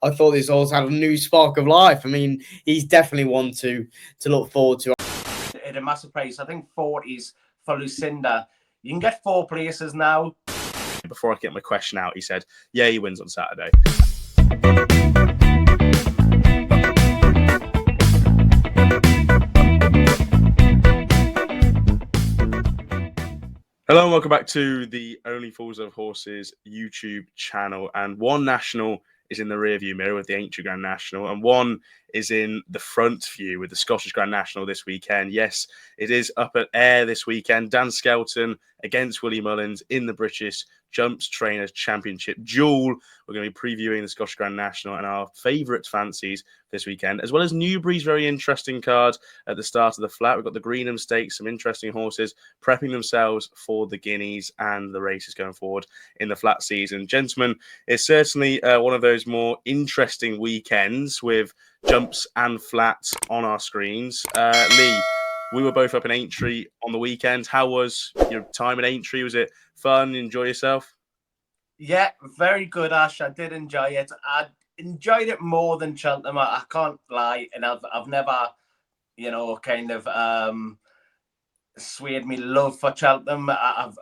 I thought this horse had a new spark of life. I mean, he's definitely one to look forward to. At a massive price, I think 40s for Lucinda. You can get 4 places now. Before I get my question out, he said, yeah, he wins on Saturday. Hello and welcome back to the Only Fools of Horses YouTube channel. And one national is in the rearview mirror with the Aintree Grand National, and one is in the front view with the Scottish Grand National this weekend. Yes, it is up at Ayr this weekend. Dan Skelton against Willie Mullins in the British Jumps Trainers Championship duel. We're going to be previewing the Scottish Grand National and our favourite fancies this weekend, as well as Newbury's very interesting card at the start of the flat. We've got the Greenham Stakes, some interesting horses prepping themselves for the Guineas and the races going forward in the flat season. Gentlemen, it's certainly one of those more interesting weekends with jumps and flats on our screens. Lee, we were both up in Aintree on the weekend. How was your time at Aintree? Was it fun? Enjoy yourself? Yeah, very good, Ash. I did enjoy it. I enjoyed it more than Cheltenham. I can't lie, and I've never, kind of swayed me love for Cheltenham. I've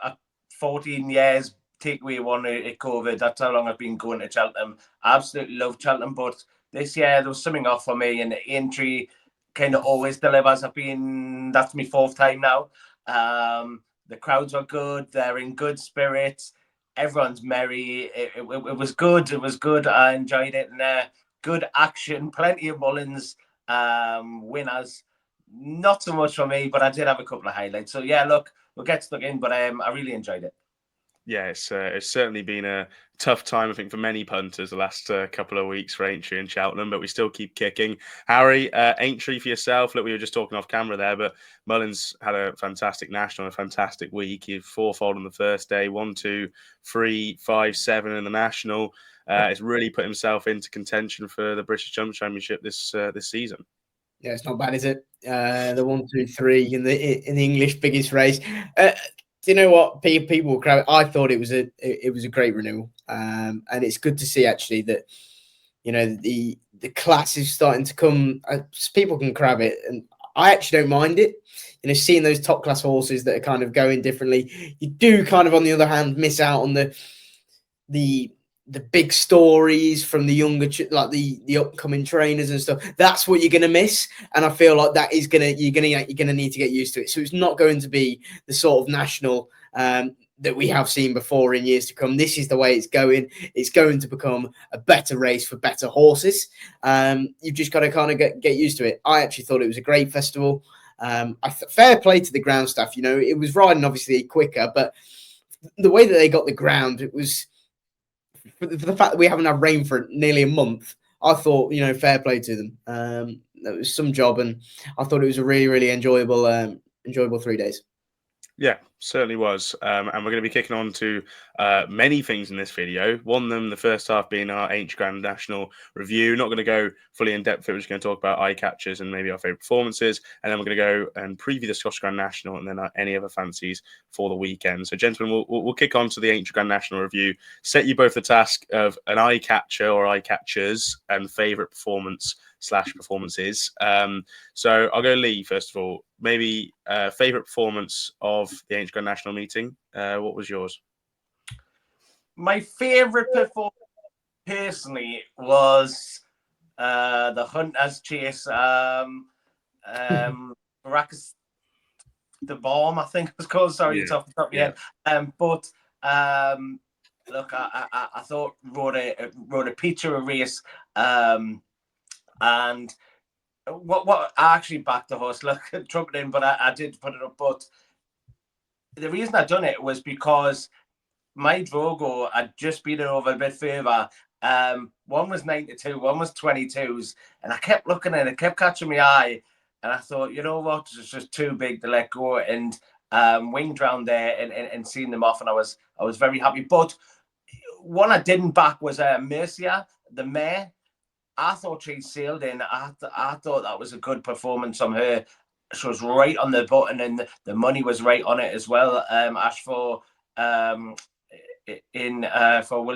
14 years. Take away one at COVID. That's how long I've been going to Cheltenham. I absolutely love Cheltenham, but this year there was something off for me, and Aintree kind of always delivers. That's my 4th time now. The crowds are good. They're in good spirits. Everyone's merry. It was good. It was good. I enjoyed it. And good action. Plenty of Mullins winners. Not so much for me, but I did have a couple of highlights. So yeah, look, we'll get stuck in, but I really enjoyed it. Yeah, it's certainly been a tough time, I think, for many punters the last couple of weeks for Aintree and Cheltenham, but we still keep kicking. Harry, Aintree for yourself. Look, we were just talking off camera there, but Mullins had a fantastic national, a fantastic week. He fourfold on the first day, 1, 2, 3, 5, 7 in the national. He's really put himself into contention for the British Jump Championship this season. Yeah, it's not bad, is it? The 1, 2, 3 in the English biggest race. Do you know what? People crowd. I thought it was a great renewal, and it's good to see actually that the class is starting to come. People can crab it, and I actually don't mind it. Seeing those top class horses that are kind of going differently. You do kind of, on the other hand, miss out on the big stories from the younger, like the upcoming trainers and stuff. That's what you're going to miss, and I feel like that is you're gonna need to get used to it. So it's not going to be the sort of national that we have seen before in years to come. This is the way it's going. It's going to become a better race for better horses. You've just got to kind of get used to it. I actually thought it was a great festival. Fair play to the ground staff. It was riding obviously quicker, but the way that they got the ground, it was. For the fact that we haven't had rain for nearly a month, I thought, fair play to them. That was some job, and I thought it was a really, really enjoyable 3 days. Yeah, certainly was. And we're going to be kicking on to many things in this video. One of them, the first half being our Aintree Grand National review. Not going to go fully in depth. We're just going to talk about eye catchers and maybe our favourite performances. And then we're going to go and preview the Scottish Grand National and then any other fancies for the weekend. So, gentlemen, we'll kick on to the Aintree Grand National review. Set you both the task of an eye catcher or eye catchers and favourite performances. So I'll go Lee first of all. Maybe favourite performance of the Aintree Grand National meeting. What was yours? My favourite performance personally was the Hunter's Chase. Baracus the Bomb, I think it was called. Sorry, it's off the top of your head. But look, I thought rode a picture of race. And what I actually backed the horse. Look, trumped in, but I did put it up. But the reason I done it was because my Drogo had just beat it over a bit further. One was 92, one was 22s, and I kept looking at it, kept catching my eye, and I thought, you know what, it's just too big to let go, and winged round there and seeing them off, and I was very happy. But one I didn't back was Mercia, the mare. I thought she sailed in. I thought that was a good performance from her. She was right on the button, and the money was right on it as well. Ash for Willie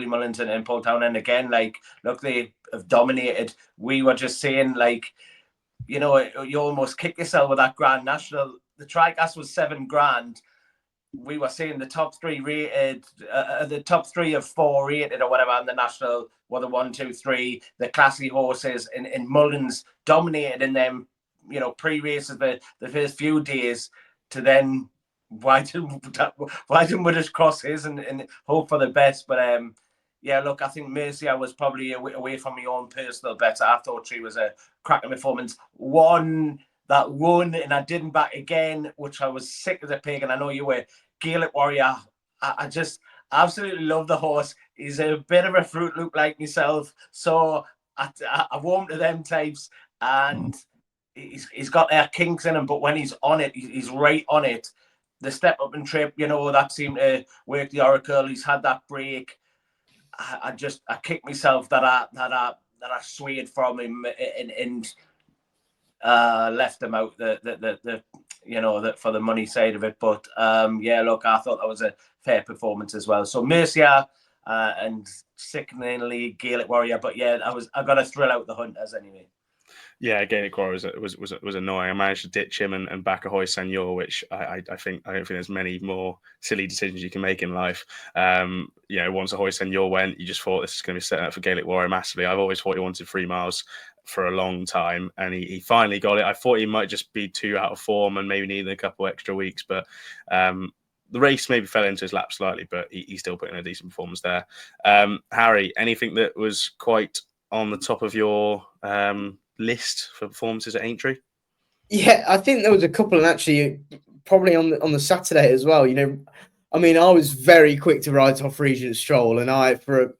Mullins and Paul Town. And again, like, look, they have dominated. We were just saying, like, you know, you almost kick yourself with that Grand National. The Tricast was $7,000. We were saying the top three rated, the top 3 of 4 rated or whatever, and the National were the 1, 2, 3. The classy horses in Mullins dominated in them, you know, pre-races the first few days, to then widen we just cross his and hope for the best. But yeah, look, I think Mercia was probably away from my own personal bets. I thought she was a cracking performance. One that won, and I didn't back again, which I was sick as a pig. And I know you were. Gaelic Warrior. I just absolutely love the horse. He's a bit of a Fruit Loop like myself, so I warm to them types, and he's got their kinks in him. But when he's on it, he's right on it. The step up and trip, you know, that seemed to work the oracle. He's had that break. I kicked myself that I swayed from him and left him out the you know, that for the money side of it. But yeah, look, I thought that was a fair performance as well. So Mercia and sickeningly Gaelic Warrior. But yeah, I got to thrill out the hunters anyway. Yeah, Gaelic Warrior was annoying. I managed to ditch him and back a Hoy Senor, which I don't think there's many more silly decisions you can make in life. You know, once a Hoy Senor went, you just thought this is going to be setting up for Gaelic Warrior massively. I've always thought he wanted 3 miles for a long time, and he finally got it. I thought he might just be too out of form and maybe needed a couple extra weeks, but the race maybe fell into his lap slightly, but he still put in a decent performance there. Harry, anything that was quite on the top of your list for performances at Aintree? Yeah, I think there was a couple, and actually probably on the Saturday as well. You know, I mean, I was very quick to write off Regent Stroll, and for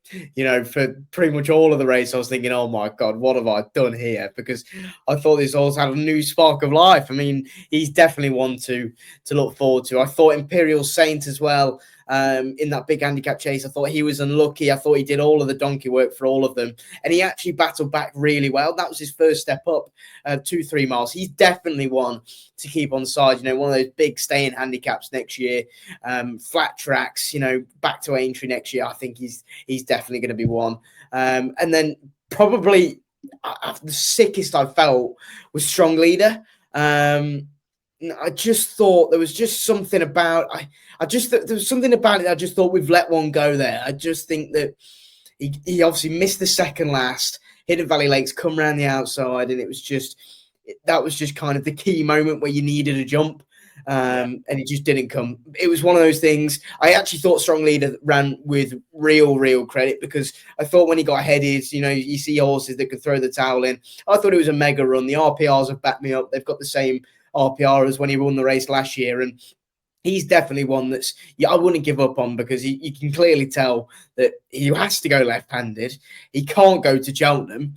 pretty much all of the race, I was thinking, oh my God, what have I done here? Because I thought this horse had a new spark of life. I mean, he's definitely one to look forward to. I thought Imperial Saint as well, in that big handicap chase. I thought he was unlucky. I thought he did all of the donkey work for all of them, and he actually battled back really well. That was his first step up, 2-3 miles. He's definitely one to keep on side. You know, one of those big staying handicaps next year. Flat tracks, you know, back to Aintree next year. I think he's definitely going to be one. And then probably the sickest I felt was Strong Leader. I just thought there was just something about there was something about it. I just thought we've let one go there. I just think that he obviously missed the second last. Hidden Valley Lakes come around the outside, and that was just kind of the key moment where you needed a jump. And it just didn't come. It was one of those things. I actually thought Strong Leader ran with real credit, because I thought when he got headed, you know, you see horses that could throw the towel in. I thought it was a mega run. The RPRs have backed me up. They've got the same RPR as when he won the race last year, and he's definitely one that's I wouldn't give up on, because you can clearly tell that he has to go left-handed. He can't go to Cheltenham.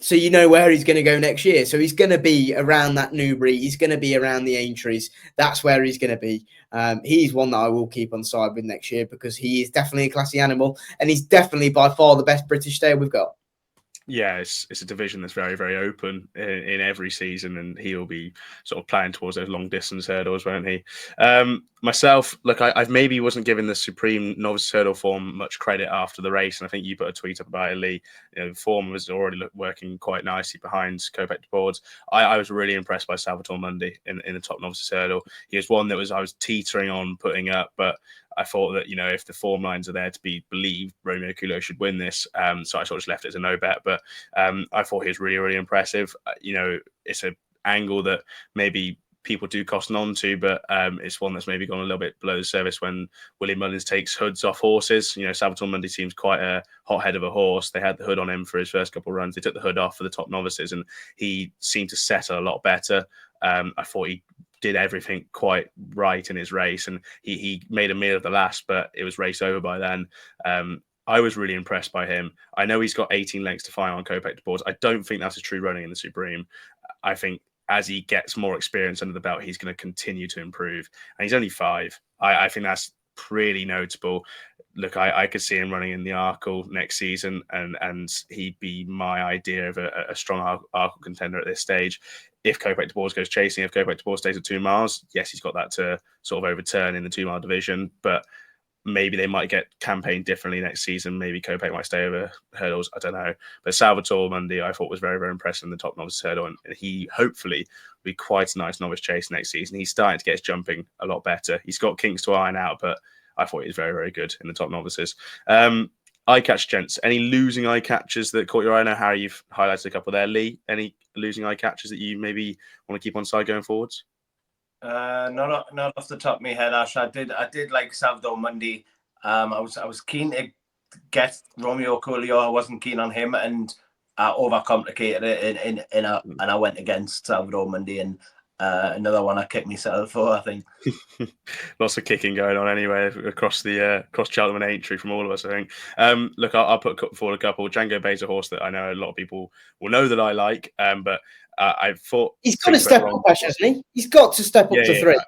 So you know where he's going to go next year. So he's going to be around that Newbury. He's going to be around the Aintrees. That's where he's going to be. He's one that I will keep on side with next year, because he is definitely a classy animal, and he's definitely by far the best British stayer we've got. Yeah, it's a division that's very, very open in every season, and he'll be sort of playing towards those long distance hurdles, won't he? Myself, look, I've maybe wasn't giving the Supreme Novice Hurdle form much credit after the race, and I think you put a tweet up about it, Lee. You know, the form was already working quite nicely behind Kopek de Boards. I was really impressed by Salvatore Mundi in the top Novice Hurdle. He was one that I was teetering on putting up, but I thought that, you know, if the form lines are there to be believed, Romeo Culo should win this. So I sort of just left it as a no bet. But I thought he was really impressive. You know, it's an angle that maybe people do cotton on to, but it's one that's maybe gone a little bit below the surface when William Mullins takes hoods off horses. You know, Salvatore Mundi seems quite a hothead of a horse. They had the hood on him for his first couple of runs. They took the hood off for the top novices, and he seemed to settle a lot better. I thought he did everything quite right in his race, and he made a meal of the last, but it was race over by then. I was really impressed by him. I know he's got 18 lengths to fire on Kopek de Boards. I don't think that's a true running in the Supreme. I think as he gets more experience under the belt, he's going to continue to improve. And he's only 5. I think that's pretty notable. Look, I could see him running in the Arkle next season, and he'd be my idea of a strong Arkle contender at this stage. If Kopek de Boards goes chasing, if Kopek de Boards stays at 2 miles, yes, he's got that to sort of overturn in the 2 mile division. But maybe they might get campaigned differently next season. Maybe Kopech might stay over hurdles. I don't know. But Salvatore Mundi, I thought was very, very impressive in the top novice hurdle. And he hopefully will be quite a nice novice chase next season. He's starting to get his jumping a lot better. He's got kinks to iron out, but I thought he was very, very good in the top novices. Eye catch, gents. Any losing eye catches that caught your eye? I know, Harry, you've highlighted a couple there. Lee, any losing eye catches that you maybe want to keep on side going forwards? Not off the top of my head, Ash. I did like Salvador Mundi. I was keen to get Romeo Coolio. I wasn't keen on him, and I overcomplicated it and I went against Salvador Mundi, and another one I kicked myself for, I think. Lots of kicking going on anyway across Cheltenham and Aintree from all of us, I think. Look, I'll put forward a couple. Django Bay's a horse that I know a lot of people will know that I like, but I thought he's got to step up, Ash, hasn't he? He's got to step up to 3.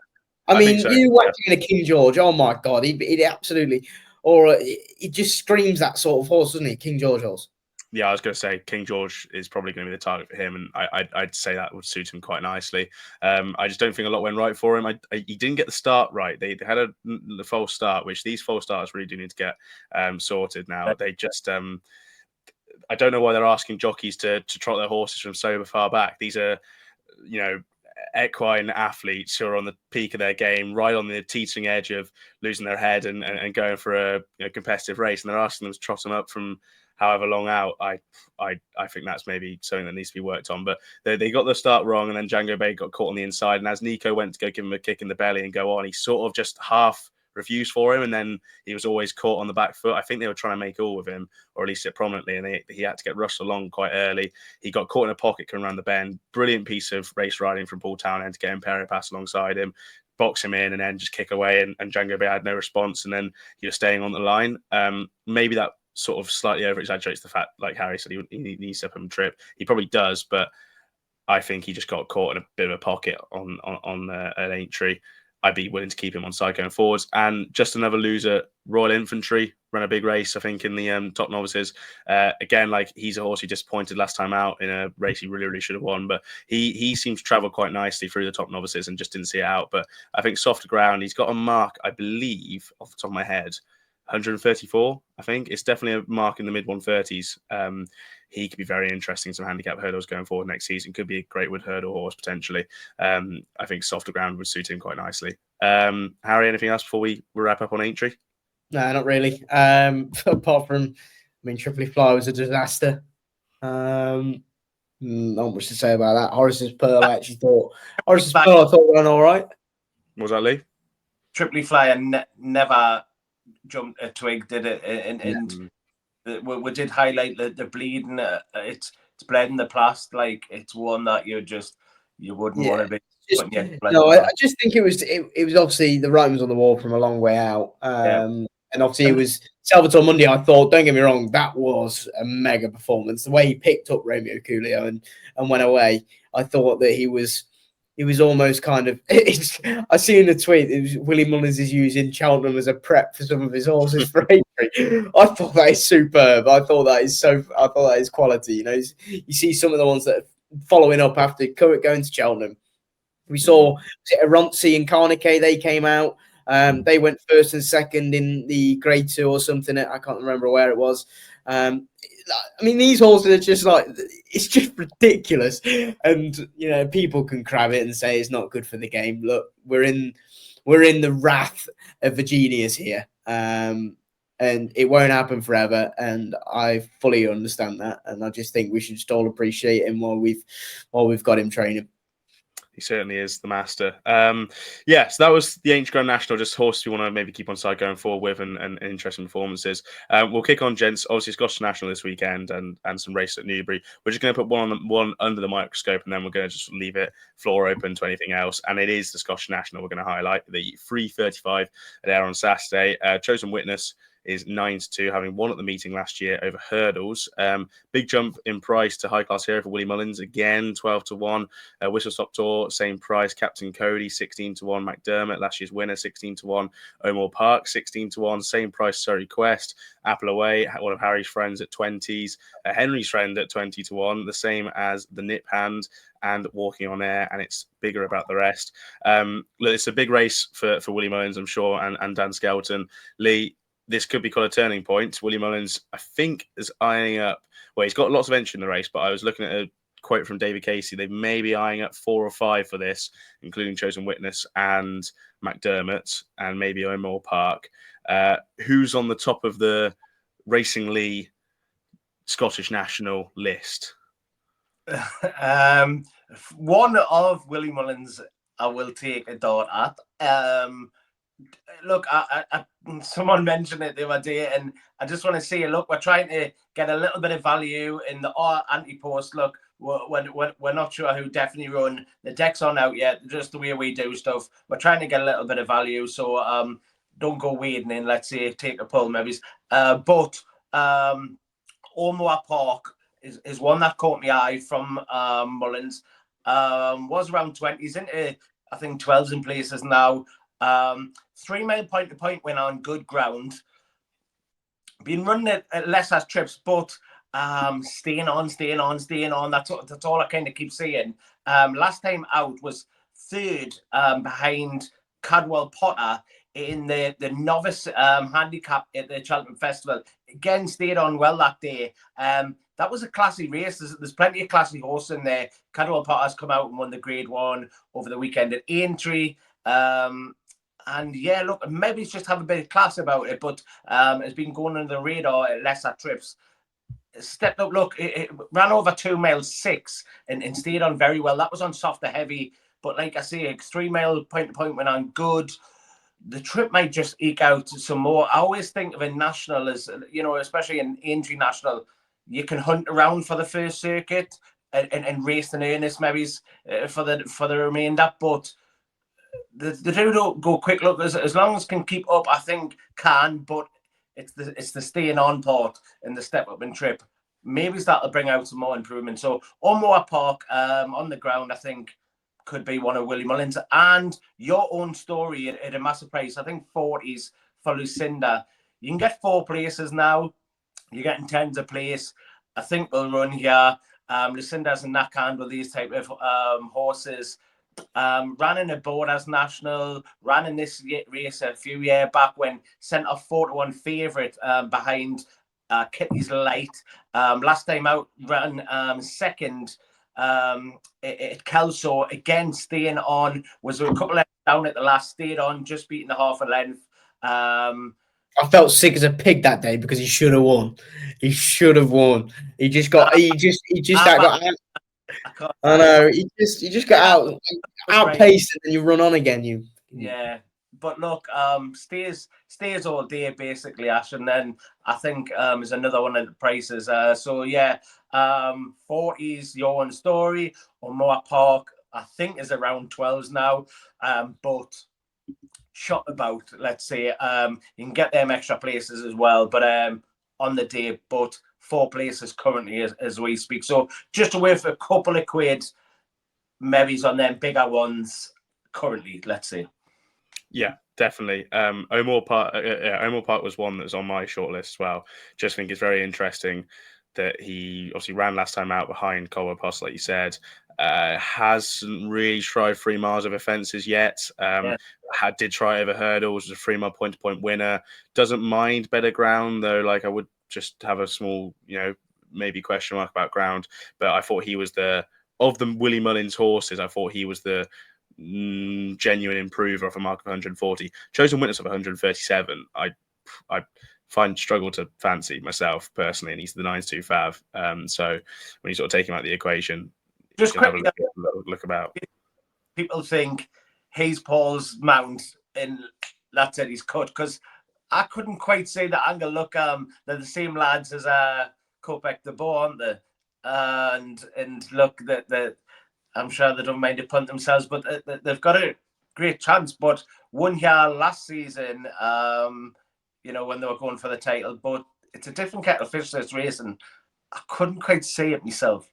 I mean, so. You whacked in a King George. Oh my God, he absolutely, or he just screams that sort of horse, doesn't he? King George horse. Yeah, I was going to say King George is probably going to be the target for him, and I'd say that would suit him quite nicely. I just don't think a lot went right for him. He didn't get the start right. They had the false start, which these false starts really do need to get sorted now. They just I don't know why they're asking jockeys to trot their horses from so far back. These are, equine athletes who are on the peak of their game, right on the teetering edge of losing their head and going for a competitive race, and they're asking them to trot them up from however long out. I think that's maybe something that needs to be worked on. But they got the start wrong, and then Django Bay got caught on the inside. And as Nico went to go give him a kick in the belly and go on, he sort of just half refused for him, and then he was always caught on the back foot. I think they were trying to make all with him, or at least sit prominently, and he had to get rushed along quite early. He got caught in a pocket coming around the bend. Brilliant piece of race riding from Paul Townend to get Imperial Pass alongside him, box him in, and then just kick away. And Django Bay had no response, and then he was staying on the line. Maybe that sort of slightly over exaggerates the fact, like Harry said, he needs to up him trip. He probably does, but I think he just got caught in a bit of a pocket on an Aintree. I'd be willing to keep him on side going forwards. And just another loser, Royal Infantry, ran a big race, I think, in the top novices. Again, like, he's a horse who disappointed last time out in a race he really, really should have won. But he seems to travel quite nicely through the top novices and just didn't see it out. But I think softer ground, he's got a mark, I believe, off the top of my head, 134, I think. It's definitely a mark in the mid 130s. He could be very interesting. Some handicap hurdles going forward next season. Could be a great wood hurdle horse potentially. I think softer ground would suit him quite nicely. Harry, anything else before we wrap up on Aintree? No, not really. Apart from, Triply Fly was a disaster. Not much to say about that. Horace's Pearl, I actually thought. I thought went all right. What was that, Lee? Triply Fly never jumped a twig, did it? And we did highlight the bleeding. It's bled in the plast. Like, it's one that you wouldn't want to be. I just think it was obviously the writing was on the wall from a long way out. And obviously it was Salvatore Mundi. I thought, don't get me wrong, that was a mega performance. The way he picked up Romeo Coolio and went away, I thought that he was almost kind of. I see in the tweet, it was Willie Mullins is using Cheltenham as a prep for some of his horses for Aintree. I thought that is superb. I thought that is quality. You see some of the ones that are following up after going to Cheltenham. We saw Aronsi and Carnique. They came out. They went first and second in the Grade 2 or something. I can't remember where it was. These horses are just like, it's just ridiculous. And, people can crab it and say it's not good for the game. Look, we're in the wrath of the genius here. And it won't happen forever. And I fully understand that. And I just think we should just all appreciate him while we've got him training. He certainly is the master. So that was the Aintree Grand National, just horses we want to maybe keep on side going forward with and interesting performances. We'll kick on, gents. Obviously, Scottish National this weekend and some races at Newbury. We're just going to put one under the microscope, and then we're going to just leave it floor open to anything else. And it is the Scottish National we're going to highlight, the 3:35 at Ayr on Saturday. Chosen witness is 9-2, having won at the meeting last year over hurdles. Big jump in price to High Class Hero for Willie Mullins, again 12-1. Whistle Stop Tour, same price. Captain Cody 16-1. McDermott, last year's winner, 16-1. O'Moore Park 16-1, same price. Surrey Quest, Apple Away, one of Harry's friends at 20s. Henry's friend at 20-1, the same as the Nip Hand and Walking on Air, and it's bigger about the rest. Look, it's a big race for Willie Mullins, I'm sure, and Dan Skelton. Lee, this could be quite a turning point. Willie Mullins, I think, is eyeing up. Well, he's got lots of entry in the race, but I was looking at a quote from David Casey. They may be eyeing up 4 or 5 for this, including Chosen Witness and McDermott, and maybe O'Moore Park. Who's on the top of the Racing Lee Scottish National list? One of Willie Mullins, I will take a dart at. Look, someone mentioned it the other day, and I just want to say, look, we're trying to get a little bit of value in the anti-post. Look, we're not sure who definitely run. The decks aren't out yet, just the way we do stuff. We're trying to get a little bit of value, so don't go wading in, let's say, take a pull maybe. But O'Moore Park is one that caught my eye from Mullins. Was around 20s into, I think, 12s in places now. 3 mile point to point win on good ground. Been running at less as trips, but staying on. That's all I kind of keep saying. Last time out was 3rd behind Cadwell Potter in the novice handicap at the Cheltenham Festival. Again, stayed on well that day. That was a classy race. There's plenty of classy horses in there. Cadwell Potter's come out and won the Grade 1 over the weekend at Aintree. And yeah, look, maybe it's just have a bit of class about it, but it's been going under the radar at lesser trips. Stepped up, look, it ran over 2 miles 6 and stayed on very well. That was on softer heavy, but like I say, 3 mile point to point went on good. The trip might just eke out some more. I always think of a national as, you know, especially an Aintree national, you can hunt around for the first circuit and race in earnest maybe for the remainder, but the two don't go quick. Look, as long as can keep up, I think can, but it's the staying on part and the step up and trip. Maybe that'll bring out some more improvement. So O'Moore Park on the ground, I think, could be one of Willie Mullins. And Your Own Story at a massive price. I think 40s for Lucinda. You can get 4 places now. You're getting 10s a place. I think we'll run here. Lucinda's a knackhand with these type of horses. Ran in a board as national, ran in this race a few years back when sent off 4-1 favourite behind Kitty's Light. Last time out, ran second at Kelso, again staying on, was a couple of down at the last, stayed on, just beating the half a length. I felt sick as a pig that day because he should have won. He should have won. He just got got out. I know. He just got outpaced and then you run on again. Yeah. But look, stays all day basically, Ash, and then I think is another one of the prices. So yeah, 40s Your Own Story, or O'Moore Park, I think is around 12s now. But shot about, let's say, you can get them extra places as well, but on the day, but 4 places currently as we speak. So just away for a couple of quid, maybe on them bigger ones currently, let's say. Yeah, definitely. O'Moore Park was one that was on my shortlist as well. Just think it's very interesting that he obviously ran last time out behind Colwell Post, like you said. Hasn't really tried 3 miles over fences yet. Did try over hurdles, was a 3 mile point to point winner. Doesn't mind better ground though. Like I would just have a small, maybe question mark about ground. But I thought he was of the Willie Mullins horses, I thought he was the genuine improver of a mark of 140. Chosen Witness of 137. I struggle to fancy myself personally, and he's the 9-2 fav. So when you sort of take him out of the equation, just you can have a look about. People think he's Paul's mount, and that's it. He's cut, because I couldn't quite say the angle. Look, they're the same lads as Kopek the Bow, aren't they? And look, that I'm sure they don't mind to punt themselves, but they've got a great chance. But one year last season, you know, when they were going for the title. But it's a different kettle of fish, this race, and I couldn't quite see it myself.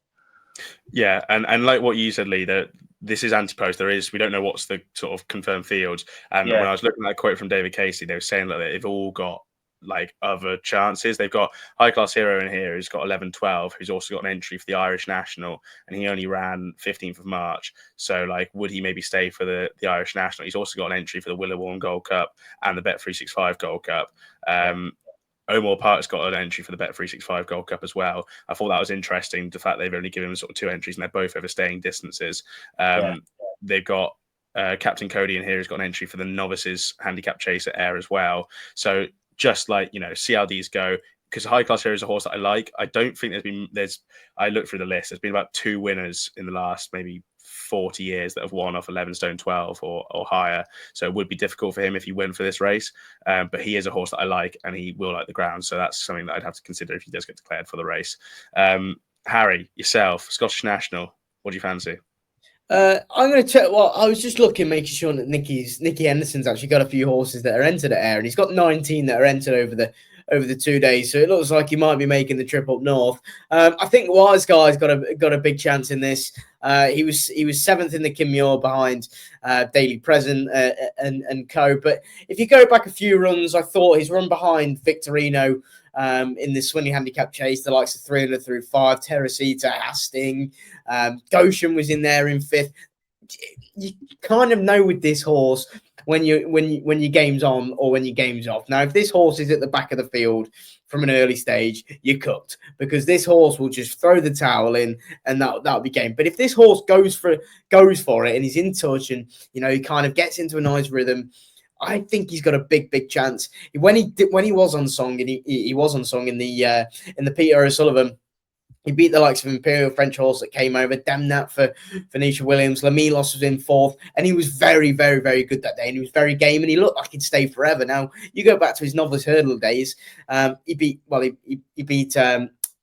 Yeah, and like what you said, Lee, that this is anti-post. We don't know what's the sort of confirmed fields. And when I was looking at a quote from David Casey, they were saying that they've all got like other chances. They've got High Class Hero in here who's got 11-12, who's also got an entry for the Irish National, and he only ran 15th of March. So like, would he maybe stay for the Irish National? He's also got an entry for the Willow Gold Cup and the Bet365 Gold Cup. Omar Park's got an entry for the Bet365 Gold Cup as well. I thought that was interesting, the fact they've only given him sort of 2 entries and they're both over staying distances. They've got Captain Cody in here who's got an entry for the Novices Handicap Chase at Ayr as well. So just like, you know, see how these go. Because High Class Hero is a horse that I like. I don't think I looked through the list, there's been about 2 winners in the last maybe 40 years that have won off 11 stone 12 or higher. So it would be difficult for him if he went for this race. But he is a horse that I like and he will like the ground. So that's something that I'd have to consider if he does get declared for the race. Harry, yourself, Scottish National, what do you fancy? I'm going to check. Well, I was just looking, making sure that Nicky Henderson's actually got a few horses that are entered at Ayr, and he's got 19 that are entered over the 2 days. So it looks like he might be making the trip up north. I think Wise Guy's got a big chance in this. He was 7th in the Kim Muir behind Daily Present and co. But if you go back a few runs, I thought his run behind Victorino in the Swinley Handicap Chase, the likes of 300 through 5, Teresita, Hastings, Goshen was in there in 5th. You kind of know with this horse when your game's on or when your game's off. Now, if this horse is at the back of the field from an early stage, you're cooked, because this horse will just throw the towel in and that'll be game. But if this horse goes for it and he's in touch and, you know, he kind of gets into a nice rhythm, I think he's got a big chance. When he was on song, and he was on song in the Peter O'Sullivan, he beat the likes of Imperial French horse that came over, Damnat for Nisha Williams. Lamilos was in 4th, and he was very good that day, and he was very game, and he looked like he'd stay forever. Now you go back to his novice hurdle days, he beat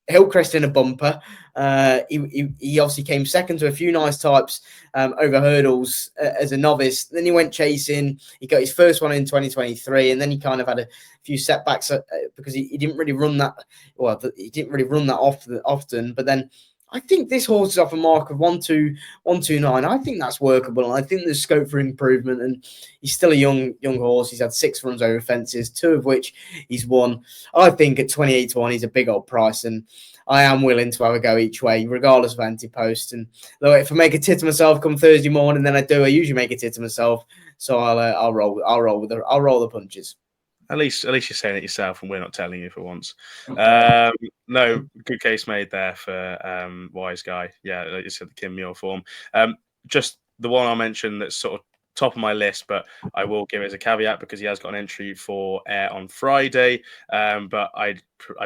Hillcrest in a bumper. He obviously came second to a few nice types over hurdles as a novice. Then he went chasing. He got his first one in 2023, and then he kind of had a few setbacks because he didn't really run that. Well, he didn't really run that often. But then I think this horse is off a mark of 129. I think that's workable, and I think there's scope for improvement. And he's still a young horse. He's had 6 runs over fences, 2 of which he's won. I think at 28-1, he's a big old price, and I am willing to have a go each way, regardless of anti-post. And look, if I make a tit to myself come Thursday morning, then I usually make a tit to myself. So I'll roll the punches. At least you're saying it yourself, and we're not telling you for once. No, good case made there for Wise Guy. Yeah, like you said, the Kim Muir form. Just the one I'll mention that's sort of top of my list, but I will give it as a caveat because he has got an entry for Ayr on Friday. But I'd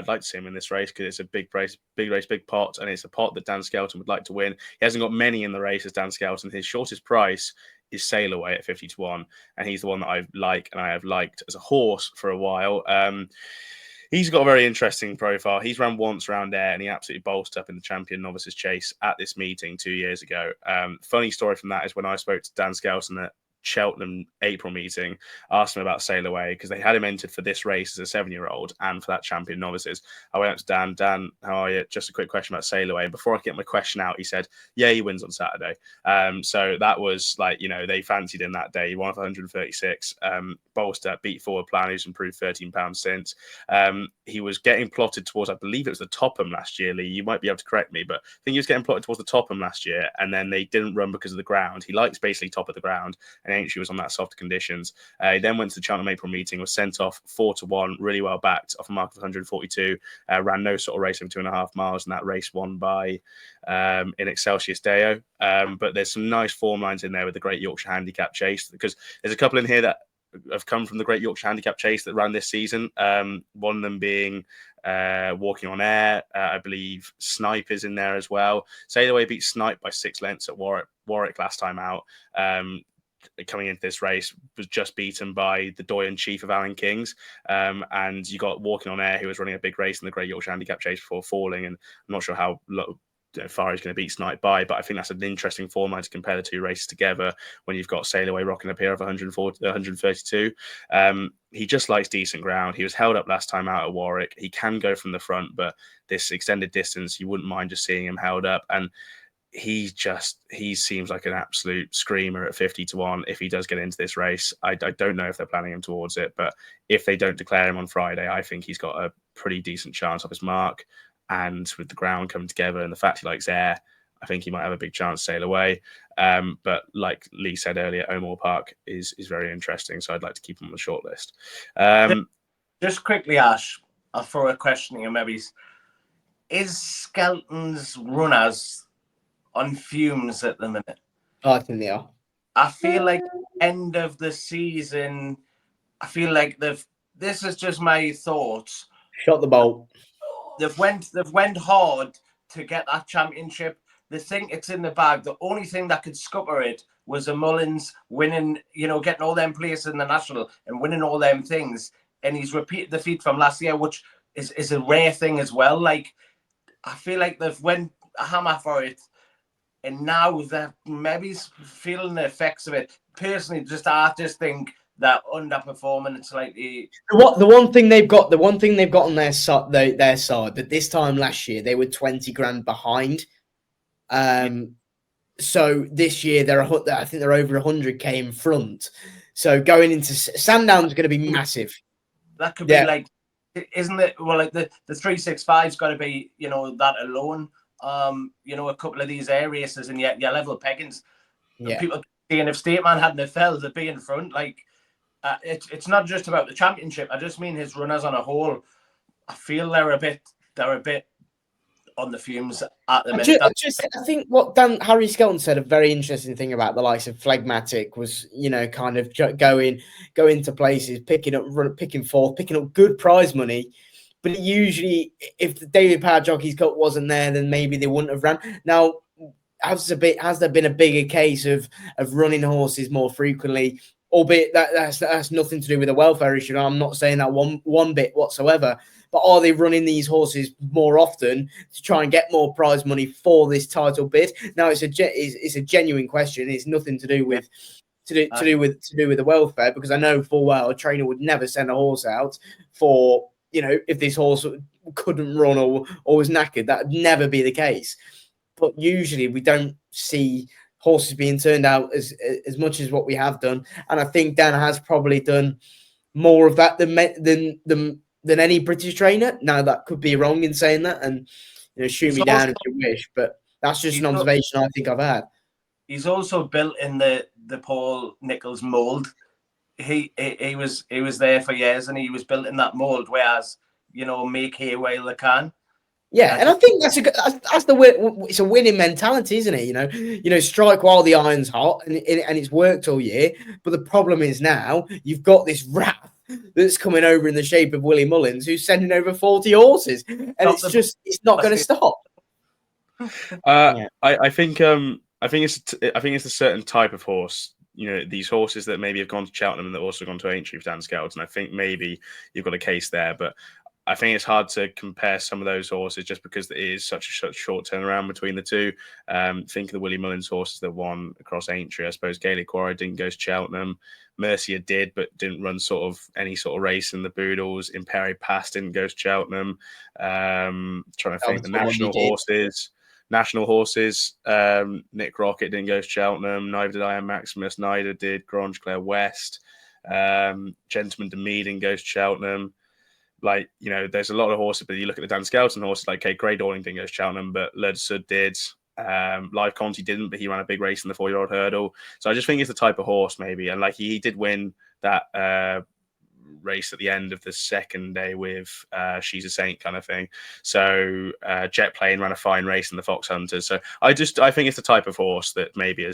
like to see him in this race because it's a big race, big pot, and it's a pot that Dan Skelton would like to win. He hasn't got many in the race as Dan Skelton. His shortest price is Sail Away at 50-1, and he's the one that I like and I have liked as a horse for a while. He's got a very interesting profile. He's run once around Ayr and he absolutely bolstered up in the Champion Novices Chase at this meeting 2 years ago. Funny story from that is when I spoke to Dan Skelton at Cheltenham April meeting, asked him about Sail Away because they had him entered for this race as a 7-year-old and for that Champion Novices. I went up to Dan, how are you? Just a quick question about Sail Away. And before I get my question out, he said, yeah, he wins on Saturday. So that was like, you know, they fancied him that day. He won off 136. Bolster beat Forward Plan, who's improved £13 since. He was getting plotted towards, I believe it was the Topham last year, Lee. You might be able to correct me, but I think he was getting plotted towards the Topham last year, and then they didn't run because of the ground. He likes basically top of the ground, and Aintree was on that soft conditions. He then went to the Cheltenham April meeting, was sent off 4-1, really well backed, off a mark of 142, ran no sort of race of 2.5 miles, and that race won by in Excelsius Deo. But there's some nice form lines in there with the Great Yorkshire Handicap Chase, because there's a couple in here that have come from the Great Yorkshire Handicap Chase that ran this season. One of them being Walking on Air. I believe Snipe is in there as well. Sail Away beat Snipe by 6 lengths at Warwick last time out. Coming into this race was just beaten by the Doyen Chief of Alan King's. And you got Walking on Air, who was running a big race in the Great Yorkshire Handicap Chase before falling. And I'm not sure how far he's going to beat Snipe by, but I think that's an interesting format to compare the two races together when you've got Sail Away rocking up here of 132. He just likes decent ground. He was held up last time out at Warwick. He can go from the front, but this extended distance, you wouldn't mind just seeing him held up. And he seems like an absolute screamer at 50-1 if he does get into this race. I don't know if they're planning him towards it, but if they don't declare him on Friday, I think he's got a pretty decent chance off his mark. And with the ground coming together and the fact he likes Ayr, I think he might have a big chance to Sail Away. But like Lee said earlier, O'More Park is very interesting, so I'd like to keep him on the short list. Just quickly, Ash, I'll throw a question in maybe. Is Skelton's runners on fumes at the minute? I think they are. I feel like end of the season, I feel like this is just my thoughts. Shot the bolt. They've went hard to get that championship. They think it's in the bag. The only thing that could scupper it was a Mullins winning, getting all them places in the national and winning all them things. And he's repeated the feat from last year, which is a rare thing as well. Like, I feel like they've went a hammer for it, and now they're maybe feeling the effects of it. Personally, I just think that underperforming slightly. The one thing they've got on their side, that this time last year they were 20 grand behind. So this year I think they're over 100k in front. So going into Sandown's going to be massive. That could be like, isn't it? Well, like the 365's got to be, that alone. A couple of these Ayr races and your level peggings. Yeah. People saying if Stateman hadn't fell, they'd be in front. Like, it's not just about the championship. I just mean his runners on a whole. I feel they're a bit on the fumes at the minute. I think what Harry Skelton said, a very interesting thing about the likes of Phlegmatic was, kind of going to places, picking fourth, picking up good prize money. But usually, if the Daily Power Jockey's Cup wasn't there, then maybe they wouldn't have ran. Now, has there been a bigger case of running horses more frequently? Albeit that's nothing to do with the welfare issue. I'm not saying that one bit whatsoever. But are they running these horses more often to try and get more prize money for this title bid? Now it's a genuine question. It's nothing to do with the welfare, because I know full well a trainer would never send a horse out for, if this horse couldn't run or was knackered. That would never be the case. But usually we don't see horses being turned out as much as what we have done, and I think Dan has probably done more of that than any British trainer. Now that could be wrong in saying that, and shoot me down if you wish, but that's just an observation I think I've had. He's also built in the Paul Nicholls mould. He was there for years, and he was built in that mould. Whereas make hay while they can. Yeah, and I think that's it's a winning mentality, isn't it? Strike while the iron's hot, and it's worked all year. But the problem is now you've got this rat that's coming over in the shape of Willie Mullins, who's sending over 40 horses, and it's not going to stop. I think it's a certain type of horse. These horses that maybe have gone to Cheltenham and that also gone to Aintree for Dan Skelton. I think maybe you've got a case there, but I think it's hard to compare some of those horses just because it is such a short turnaround between the two. Think of the Willie Mullins horses that won across Aintree. I suppose Gaelic Warrior didn't go to Cheltenham. Mercia did, but didn't run any sort of race in the Boodles. Imperi Pass didn't go to Cheltenham. Trying to think the national horses. Nick Rocket didn't go to Cheltenham. Neither did Iron Maximus. Neither did Grange Clare West. Gentleman de Mee didn't go to Cheltenham. There's a lot of horses, but you look at the Dan Skelton horses, like Grey Dawning didn't go to Cheltenham, but Lurdsud did. Live Conti didn't, but he ran a big race in the 4-year-old hurdle. So I just think it's the type of horse, maybe. And he did win that race at the end of the second day with She's a Saint kind of thing. So Jet Plane ran a fine race in the Fox Hunters. So I think it's the type of horse that maybe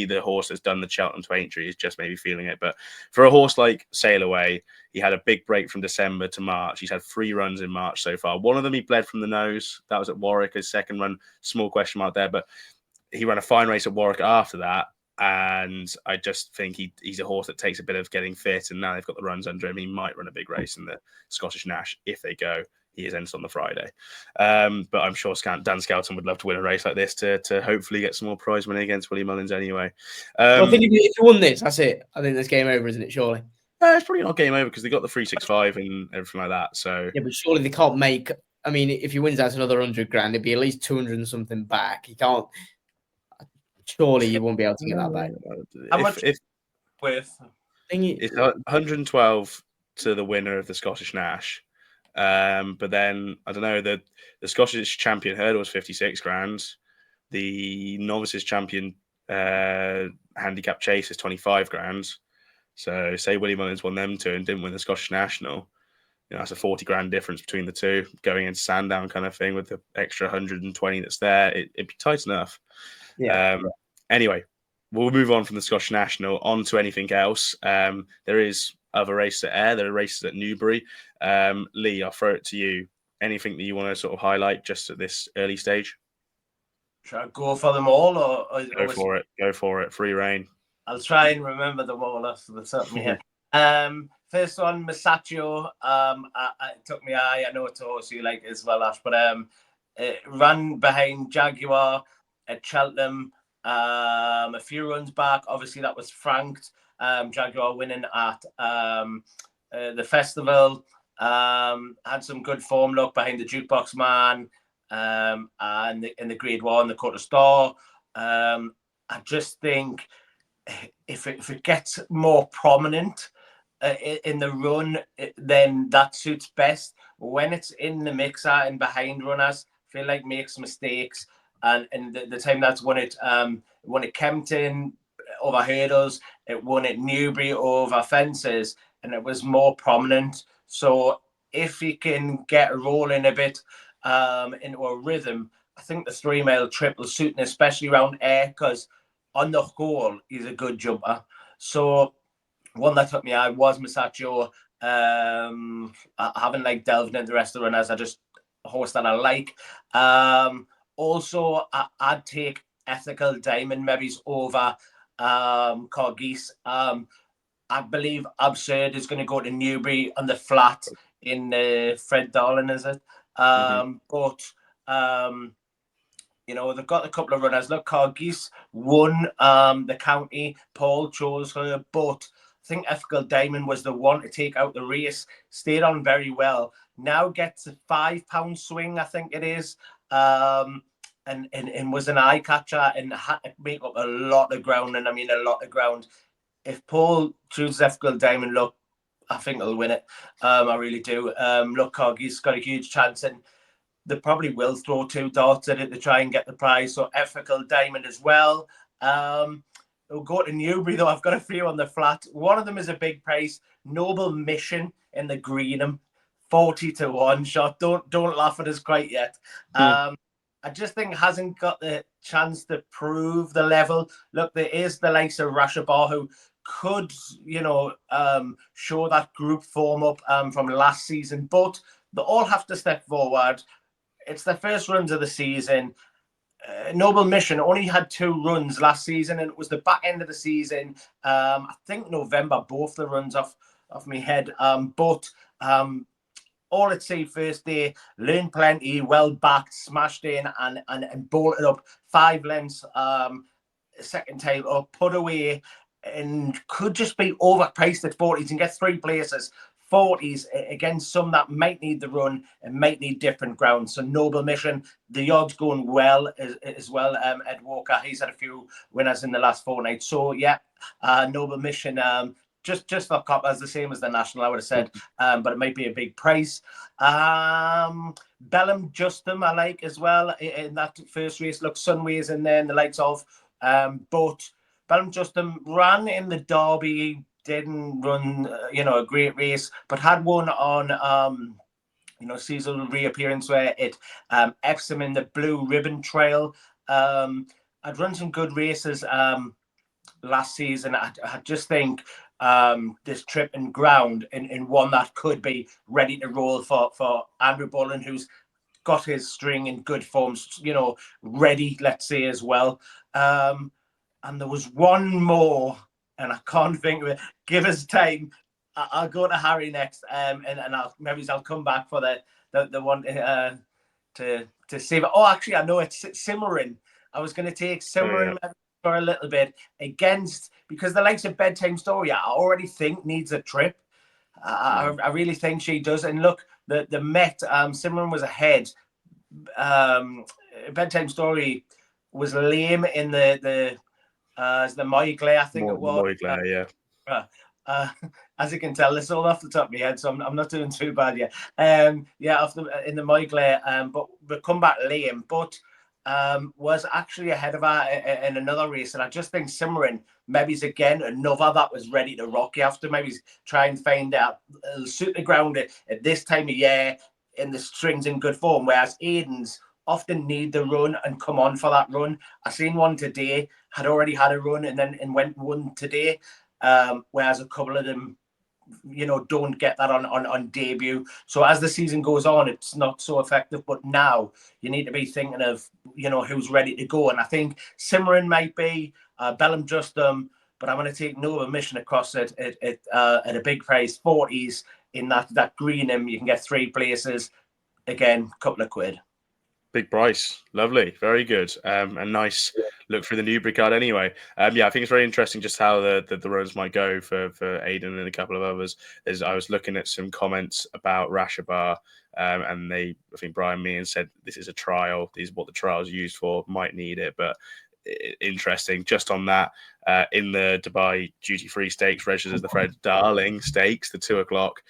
the horse that's done the Cheltenham to Aintree is just maybe feeling it. But for a horse like Sail Away, he had a big break from December to March. He's had 3 runs in March so far. One of them he bled from the nose. That was at Warwick. His second run, small question mark there, but he ran a fine race at Warwick after that. And I just think he's a horse that takes a bit of getting fit, and now they've got the runs under him. He might run a big race in the Scottish Nash if they go. he is entered on the Friday. But I'm sure Dan Skelton would love to win a race like this to hopefully get some more prize money against Willie Mullins anyway. Well, I think if you won this, that's it. I think this game over, isn't it? Surely. It's probably not game over because they got the 365 and everything like that. So yeah, but surely they can't make. I mean, if he wins, that's another 100 grand. It'd be at least 200 and something back. He can't. Surely you won't be able to get that back. How much with? It's 112 to the winner of the Scottish Nash. But then I don't know, the Scottish champion hurdle was 56 grand. The novices champion handicap chase is 25 grand. So say Willie Mullins won them two and didn't win the Scottish National. That's a 40 grand difference between the two going into Sandown kind of thing with the extra 120 that's there. It'd be tight enough. Yeah. Anyway, we'll move on from the Scottish National on to anything else. There is other races at Ayr. There are races at Newbury. Lee, I'll throw it to you. Anything that you want to sort of highlight just at this early stage? Should I go for them all? Go for it. Go for it. Free reign. I'll try and remember them all off the top of my head. First one, Masaccio. It took me eye. I know it's a horse you like as well, Ash, but it ran behind Jaguar at Cheltenham a few runs back. Obviously, that was franked. Jaguar winning at the festival. Had some good form luck behind the Jukebox Man and in the Grade 1, the Quarter Star. I just think if it gets more prominent in the run, then that suits best. When it's in the mixer and behind runners, I feel like makes mistakes. And the time that's won it Kempton over hurdles, it won it Newbury over fences, and it was more prominent. So if he can get rolling a bit into a rhythm, I think the 3 mile trip will suit him, especially around Ayr, because on the whole, he's a good jumper. So one that took me eye was Masaccio. I haven't delved into the rest of the runners. I just a horse that I like. Also, I'd take Ethical Diamond maybe over Corgis. I believe Absurd is going to go to Newbury on the flat in Fred Darling, is it? But they've got a couple of runners. Look, Corgis won the county. Paul chose her, but I think Ethical Diamond was the one to take out the race. Stayed on very well. Now gets a £5 swing, I think it is. And was an eye catcher and had to make up a lot of ground. And I mean, a lot of ground. If Paul chooses Ethical Diamond, look, I think he'll win it. I really do. Look, Corgie's got a huge chance, and they probably will throw 2 darts at it to try and get the prize. So Ethical Diamond as well. We'll go to Newbury, though. I've got a few on the flat. One of them is a big price. Noble Mission in the Greenham, 40 to 1 shot. Don't laugh at us quite yet. I just think hasn't got the chance to prove the level. Look, there is the likes of Rashabar who could, show that group form up from last season, but they all have to step forward. It's their first runs of the season. Noble Mission only had 2 runs last season, and it was the back end of the season. I think November, both the runs off my head. But all at sea first day, learned plenty, well backed, smashed in and bolted up 5 lengths. Second time up, put away, and could just be overpriced at 40s and get 3 places. 40s against some that might need the run and might need different ground. So Noble Mission, the odds going well as well. Ed Walker, he's had a few winners in the last fortnight. So yeah, Noble Mission, just for coppers, the same as the National, I would have said, but it might be a big price. Bellum Justum, I like as well in that first race. Look, Sunway's in there and the likes of, but Bellum Justum ran in the Derby. Didn't run, a great race, but had one on, seasonal reappearance where it Epsom in the Blue Ribbon Trail. I'd run some good races last season. I just think this trip and ground in one that could be ready to roll for Andrew Bullen, who's got his string in good forms, ready, let's say, as well. And there was one more, and I can't think of it. Give us time. I'll go to Harry next, and I'll come back for the the one to save it. Oh, actually, I know it's Simmering. I was going to take Simmering for a little bit against, because the likes of Bedtime Story, I already think needs a trip. I really think she does. And look, the Met, Simmering was ahead. Bedtime Story was lame in the Moigley, I think it was. Moigley, As you can tell, this is all off the top of my head, so I'm not doing too bad yet. In the Moigley, but we come back lame, but was actually ahead of her in another race, and I just think Simmering maybe's again another that was ready to rock. You have to maybe try and find out suit the ground at this time of year, in the strings in good form, whereas Aiden's often need the run and come on for that run. I seen one today, had already had a run and went one today. Whereas a couple of them, don't get that on debut. So as the season goes on, it's not so effective. But now you need to be thinking of, who's ready to go. And I think Simmering might be, Bellum just but I'm going to take Nova Mission across at a big price, 40s in that green. You can get 3 places. Again, couple of quid. Big price. Lovely. Very good. A nice look through the Newbury card anyway. I think it's very interesting just how the runs might go for Aiden and a couple of others. I was looking at some comments about Rashabar, and I think Brian Meehan said this is a trial. These are what the trial's used for. Might need it, but interesting. Just on that, in the Dubai Duty Free Stakes, registered as the Fred Darling Stakes, the 2 o'clock.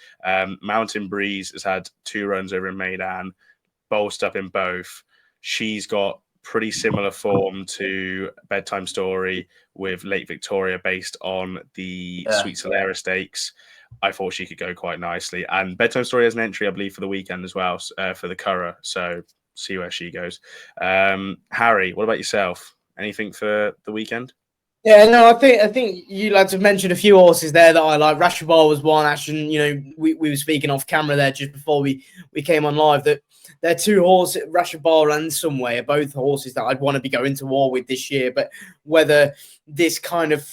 Mountain Breeze has had 2 runs over in Maidan. Bolsted up in both. She's got pretty similar form to Bedtime Story with Lake Victoria based on the Sweet Solera Stakes. I thought she could go quite nicely. And Bedtime Story has an entry, I believe, for the weekend as well, for the Curragh. So see where she goes. Harry, what about yourself? Anything for the weekend? Yeah, no, I think you lads have mentioned a few horses there that I like. Rashabar was one. Actually, we were speaking off camera there just before we came on live that they're 2 horses, Rashabar and Someway, are both horses that I'd want to be going to war with this year. But whether this kind of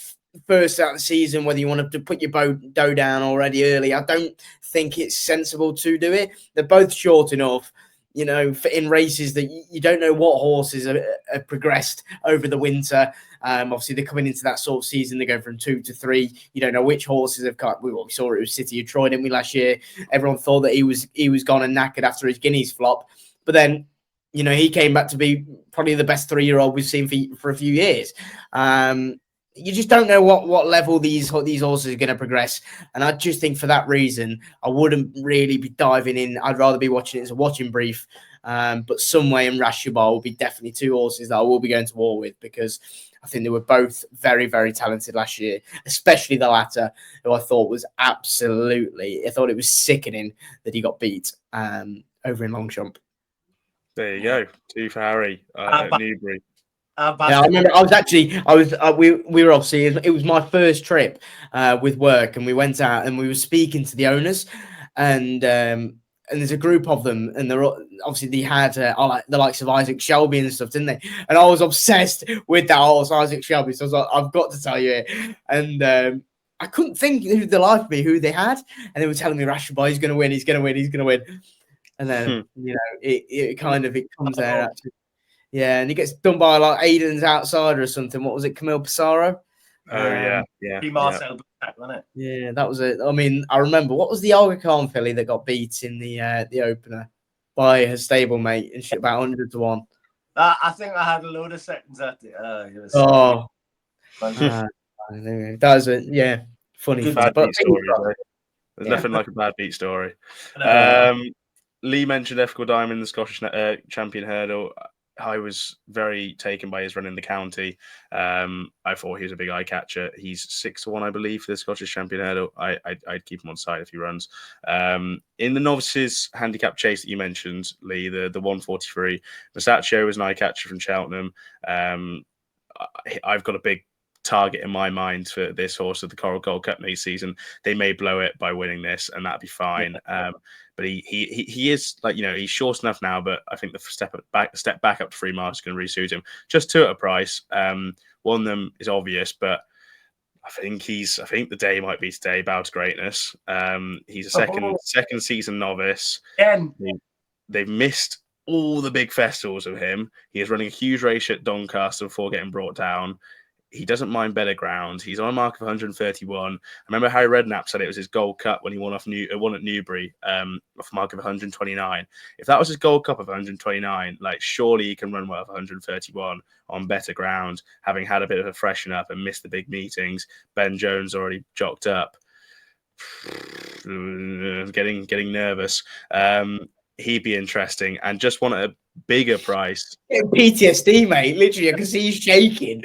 first out of the season, whether you want to put your dough down already early, I don't think it's sensible to do it. They're both short enough. In races that you don't know what horses have progressed over the winter. Obviously, they're coming into that sort of season. They go from 2 to 3. You don't know which horses have cut. We saw it with City of Troy, didn't we, last year? Everyone thought that he was gone and knackered after his Guineas flop. But then, he came back to be probably the best 3-year-old we've seen for a few years. You just don't know what level these horses are going to progress. And I just think for that reason, I wouldn't really be diving in. I'd rather be watching it as a watching brief. But Someway and Rashabar will be definitely 2 horses that I will be going to war with, because I think they were both very, very talented last year, especially the latter, who I thought was I thought it was sickening that he got beat over in Longchamp. There you go. 2 for Harry at Newbury. I remember we were obviously, it was my first trip with work, and we went out and we were speaking to the owners, and there's a group of them, and they're obviously they had the likes of Isaac Shelby and stuff, didn't they? And I was obsessed with that horse, Isaac Shelby. So I was like, I've got to tell you it. And I couldn't think who the life be who they had, and they were telling me Rashabar, he's going to win, he's going to win, he's going to win. And then it comes there actually. Yeah, and he gets done by like Aiden's outsider or something. What was it, Camille Pissarro? Yeah. Marcel, wasn't it? Yeah, that was it. I mean, I remember, what was the Olga Khan filly that got beat in the opener by her stablemate and shit about 100 to 1? I think I had a load of seconds at it. That was it. Funny. Bad beat story. There's nothing like a bad beat story. Lee mentioned Ethical Diamond, the Scottish champion hurdle. I was very taken by his run in the county. I thought he was a big eye catcher. He's 6 to 1, I believe, for the Scottish champion hurdle. I'd keep him on side if he runs. In the novices handicap chase that you mentioned, Lee, the 143, Masaccio was an eye catcher from Cheltenham. I've got a big target in my mind for this horse at the Coral Gold Cup next season. They may blow it by winning this, and that'd be fine. But he is, like, he's short enough now, but I think the step back up to 3 miles is going to really suit him. Just 2 at a price. One of them is obvious, but I think the day might be today. Bow to Greatness. He's a second season novice. they've missed all the big festivals of him. He is running a huge race at Doncaster before getting brought down. He doesn't mind better ground. He's on a mark of 131. I remember Harry Redknapp said it was his Gold Cup when he won at Newbury, off a mark of 129. If that was his Gold Cup of 129, like surely he can run well of 131 on better ground, having had a bit of a freshen up and missed the big meetings. Ben Jones already jocked up. Getting nervous. He'd be interesting, and just want a bigger price. PTSD, mate. Literally, I can see you shaking.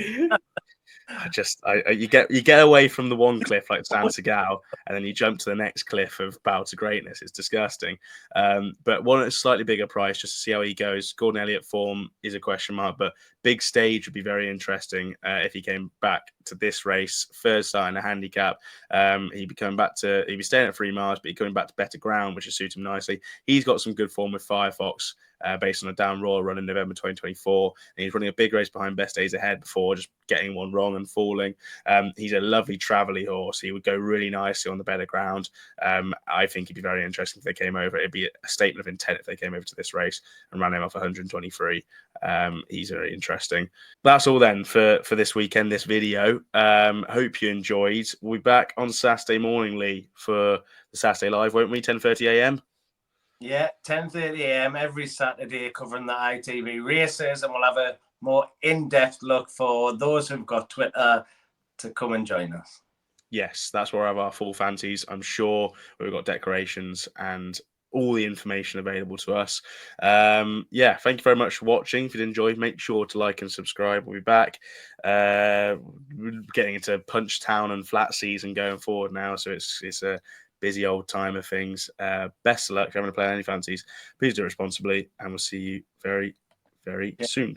You get away from the one cliff like San Segal, and then you jump to the next cliff of Bow to Greatness. It's disgusting. But one at a slightly bigger price, just to see how he goes. Gordon Elliott form is a question mark, but big stage would be very interesting if he came back to this race. First start in a handicap, he'd be staying at 3 miles, but he'd coming back to better ground, which would suit him nicely. He's got some good form with Firefox. Based on a down Royal run in November 2024. And he's running a big race behind Best Days Ahead before just getting one wrong and falling. He's a lovely travelly horse. He would go really nicely on the better ground. I think he'd be very interesting if they came over. It'd be a statement of intent if they came over to this race and ran him off 123. He's very interesting. That's all then for this weekend, this video. Hope you enjoyed. We'll be back on Saturday morning, Lee, for the Saturday Live, won't we? 10:30 a.m. Yeah, 10:30 a.m. every Saturday covering the ITV races, and we'll have a more in-depth look for those who've got Twitter to come and join us. Yes, that's where I have our full fancies. I'm sure we've got decorations and all the information available to us. Thank you very much for watching. If you enjoyed, make sure to like and subscribe. We'll be back. We're getting into Punch Town and flat season going forward now, so it's a busy old time of things. Best of luck if you're having to play any fancies. Please do it responsibly, and we'll see you very, very soon.